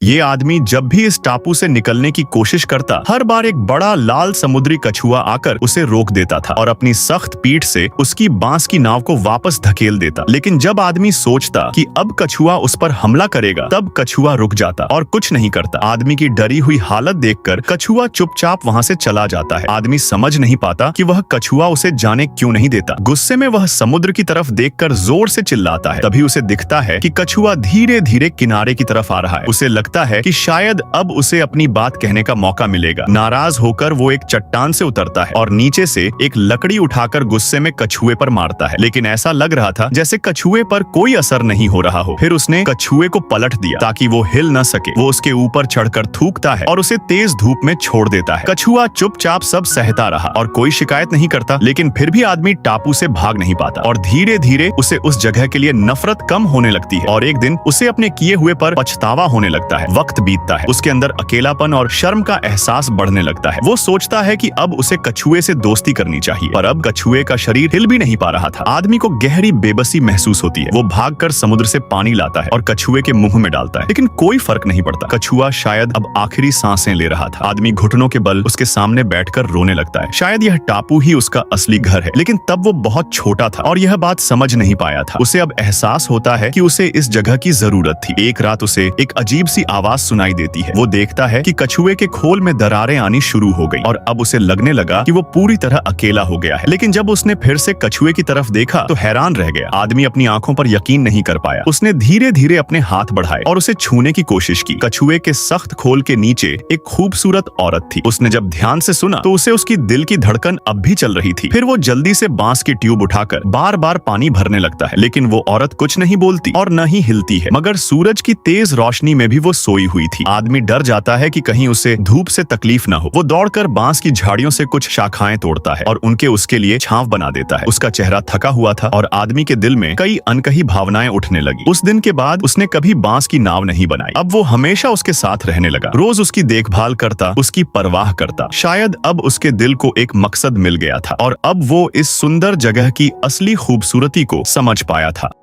ये आदमी जब भी इस टापू से निकलने की कोशिश करता, हर बार एक बड़ा लाल समुद्री कछुआ आकर उसे रोक देता था और अपनी सख्त पीठ से उसकी बांस की नाव को वापस धकेल देता। लेकिन जब आदमी सोचता कि अब कछुआ उस पर हमला करेगा, तब कछुआ रुक जाता और कुछ नहीं करता। आदमी की डरी हुई हालत देखकर कछुआ चुपचाप वहाँ से चला जाता है। आदमी समझ नहीं पाता कि वह कछुआ उसे जाने क्यों नहीं देता। गुस्से में वह समुद्र की तरफ देखकर जोर से चिल्लाता है। तभी उसे दिखता है कि कछुआ धीरे धीरे किनारे की तरफ आ रहा है। उसे लगता है कि शायद अब उसे अपनी बात कहने का मौका मिलेगा। नाराज होकर वो एक चट्टान से उतरता है और नीचे से एक लकड़ी उठाकर गुस्से में कछुए पर मारता है। लेकिन ऐसा लग रहा था जैसे कछुए पर कोई असर नहीं हो रहा हो। फिर उसने कछुए को पलट दिया ताकि वो हिल न सके। वो उसके ऊपर चढ़कर थूकता है और उसे तेज धूप में छोड़ देता है। कछुआ चुपचाप सब सहता रहा और कोई शिकायत नहीं करता। लेकिन फिर भी आदमी टापू से भाग नहीं पाता और धीरे धीरे उसे उस जगह के लिए नफरत कम होने लगती है। और एक दिन उसे अपने किए हुए पर पछतावा होने लगता है। वक्त बीतता है, उसके अंदर अकेलापन और शर्म का एहसास बढ़ने लगता है। वो सोचता है कि अब उसे कछुए से दोस्ती करनी चाहिए, पर अब कछुए का शरीर हिल भी नहीं पा रहा था। आदमी को गहरी बेबसी महसूस होती है। वो भागकर समुद्र से पानी लाता है और कछुए के मुंह में डालता है, लेकिन कोई फर्क नहीं पड़ता। कछुआ शायद अब आखिरी सांसें ले रहा था। आदमी घुटनों के बल उसके सामने बैठकर रोने लगता है। शायद यह टापू ही उसका असली घर है। लेकिन तब वो बहुत छोटा था और यह बात समझ नहीं पाया था। उसे अब एहसास होता है कि उसे इस जगह की जरूरत थी। एक रात उसे एक अजीब सी आवाज सुनाई देती है। वो देखता है कि कछुए के खोल में दरारें आनी शुरू हो गई और अब उसे लगने लगा कि वो पूरी तरह अकेला हो गया है। लेकिन जब उसने फिर से कछुए की तरफ देखा तो हैरान रह गया। आदमी अपनी आंखों पर यकीन नहीं कर पाया। उसने धीरे धीरे अपने हाथ बढ़ाए और उसे छूने की कोशिश की। कछुए के सख्त खोल के नीचे एक खूबसूरत औरत थी। उसने जब ध्यान से सुना तो उसे उसकी दिल की धड़कन अब भी चल रही थी। फिर वो जल्दी से बांस की ट्यूब उठाकर बार बार पानी भरने लगता है। लेकिन वो औरत कुछ नहीं बोलती और न ही हिलती है, मगर सूरज की तेज रोशनी में भी वो सोई हुई थी। आदमी डर जाता है कि कहीं उसे धूप से तकलीफ न हो। वो दौड़कर बांस की झाड़ियों से कुछ शाखाएं तोड़ता है और उनके उसके लिए छांव बना देता है। उसका चेहरा थका हुआ था और आदमी के दिल में कई अनकही भावनाएं उठने लगी। उस दिन के बाद उसने कभी बांस की नाव नहीं बनाई। अब वो हमेशा उसके साथ रहने लगा, रोज उसकी देखभाल करता, उसकी परवाह करता। शायद अब उसके दिल को एक मकसद मिल गया था और अब वो इस सुंदर जगह की असली खूबसूरती को समझ पाया था।